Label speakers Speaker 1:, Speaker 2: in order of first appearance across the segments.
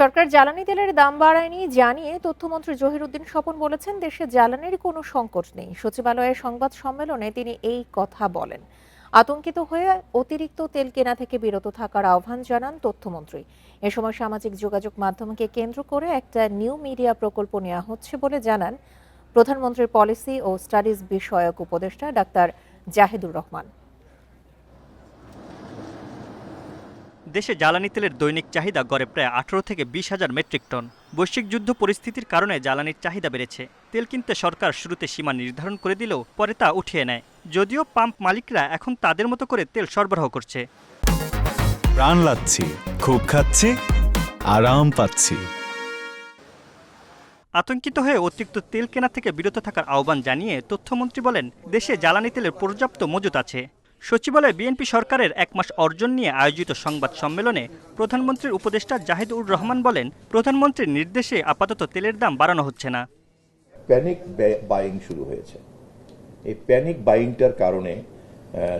Speaker 1: সরকার জ্বালানি তেলের দাম বাড়ায়নি জানিয়ে তথ্যমন্ত্রী জহিরুদ্দিন স্বপন বলেছেন, দেশে জ্বালানির কোনো সংকট নেই। সচিবালয়ের সংবাদ সম্মেলনে তিনি এই কথা বলেন। আতঙ্কিত হয়ে অতিরিক্ত তেল কেনা থেকে বিরত থাকার আহ্বান জানান তথ্যমন্ত্রী। এ সময় সামাজিক যোগাযোগ মাধ্যমকে কেন্দ্র করে একটা নিউ মিডিয়া প্রকল্প নেওয়া হচ্ছে বলে জানান প্রধানমন্ত্রীর পলিসি ও স্টাডিজ বিষয়ক উপদেষ্টা ডাক্তার জাহিদুর রহমান।
Speaker 2: দেশে জ্বালানি তেলের দৈনিক চাহিদা গড়ে প্রায় 18 থেকে 20,000 মেট্রিক টন। বৈশ্বিক যুদ্ধ পরিস্থিতির কারণে জ্বালানির চাহিদা বেড়েছে। তেল কিনতে সরকার শুরুতে সীমা নির্ধারণ করে দিলেও পরে তা উঠিয়ে নেয়। যদিও পাম্প মালিকরা এখন তাদের মতো করে তেল সরবরাহ করছে।
Speaker 3: প্রাণ লাচ্ছি, খুব খাচ্ছি, আরাম পাচ্ছি।
Speaker 2: আতঙ্কিত হয়ে অতিরিক্ত তেল কেনা থেকে বিরত থাকার আহ্বান জানিয়ে তথ্যমন্ত্রী বলেন, দেশে জ্বালানি তেলের পর্যাপ্ত মজুত আছে। সচিবালয়ে বিএনপি সরকারের 1 মাস অর্জন নিয়ে আয়োজিত সংবাদ সম্মেলনে প্রধানমন্ত্রীর উপদেষ্টা জাহিদুর রহমান বলেন, প্রধানমন্ত্রীর নির্দেশে আপাতত তেলের দাম বাড়ানো হচ্ছে না।
Speaker 4: প্যানিক বাইং শুরু হয়েছে। এই প্যানিক বাইংটার কারণে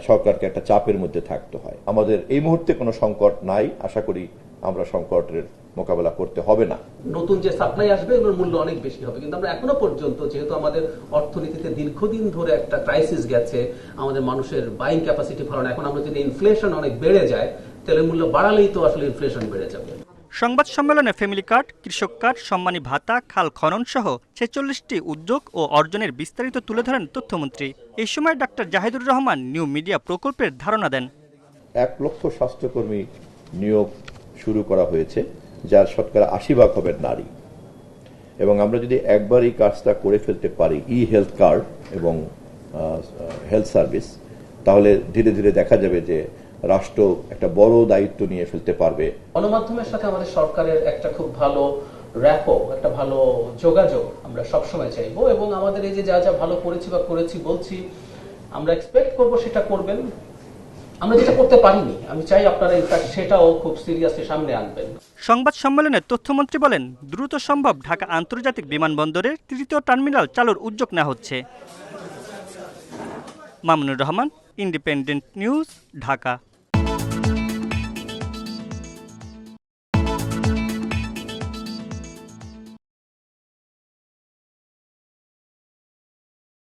Speaker 4: সরকারকে একটা চাপের মধ্যে থাকতে হয়। আমাদের এই মুহূর্তে কোনো সংকট নাই, আশা করি আমরা সংকটের মোকাবেলা করতে হবে না।
Speaker 5: নতুন যে সাপ্লাই আসবে এগুলোর মূল্য অনেক বেশি হবে, কিন্তু আমরা এখনো পর্যন্ত যেহেতু আমাদের অর্থনীতিতে দীর্ঘদিন ধরে একটা ক্রাইসিস গেছে, আমাদের মানুষের বাইং ক্যাপাসিটি ভালো না। এখন আমরা যদি ইনফ্লেশন অনেক বেড়ে যায়, তেলের মূল্য বাড়ালেই তো আসলে ইনফ্লেশন বেড়ে যাবে।
Speaker 2: সংবাদ সম্মেলনে ফ্যামিলি কার্ড, কৃষক কার্ড, সম্মানী ভাতা, খাল খনন সহ 46টি উদ্যোগ ও অর্জনের বিস্তারিত তুলে ধরেন তথ্যমন্ত্রী। এই সময় doctor Jahidur Rahman new media প্রকল্পের ধারণা দেন।
Speaker 4: 1 লক্ষ স্বাস্থ্যকর্মী নিয়োগ শুরু করা হয়েছে, যার শতকরা 80% হবেন নারী। এবং আমরা যদি একবার এই কাজটা করে ফেলতে পারি, হেলথ কার্ড এবং হেলথ সার্ভিস, তাহলে ধীরে ধীরে দেখা যাবে যে রাষ্ট্র একটা বড় দায়িত্ব নিয়ে ফেলতে পারবে।
Speaker 5: গণমাধ্যমের সাথে আমাদের সরকারের একটা খুব ভালো র্যাপো, একটা ভালো যোগাযোগ আমরা সবসময় চাইবো, এবং আমাদের এই যে যা যা ভালো করেছি বা করেছি বলছি, আমরা এক্সপেক্ট করব সেটা করবেন। আমরা যেটা করতে পারিনি, আমি চাই আপনারা ইনফ্যাক্ট সেটাও খুব সিরিয়াসলি সামনে আনবেন।
Speaker 2: সংবাদ সম্মেলনে তথ্যমন্ত্রী বলেন, দ্রুত সম্ভব ঢাকা আন্তর্জাতিক বিমানবন্দরের 3য় টার্মিনাল চালুর উদ্যোগ নেওয়া হচ্ছে। Mamunur Rahman, independent news, Dhaka.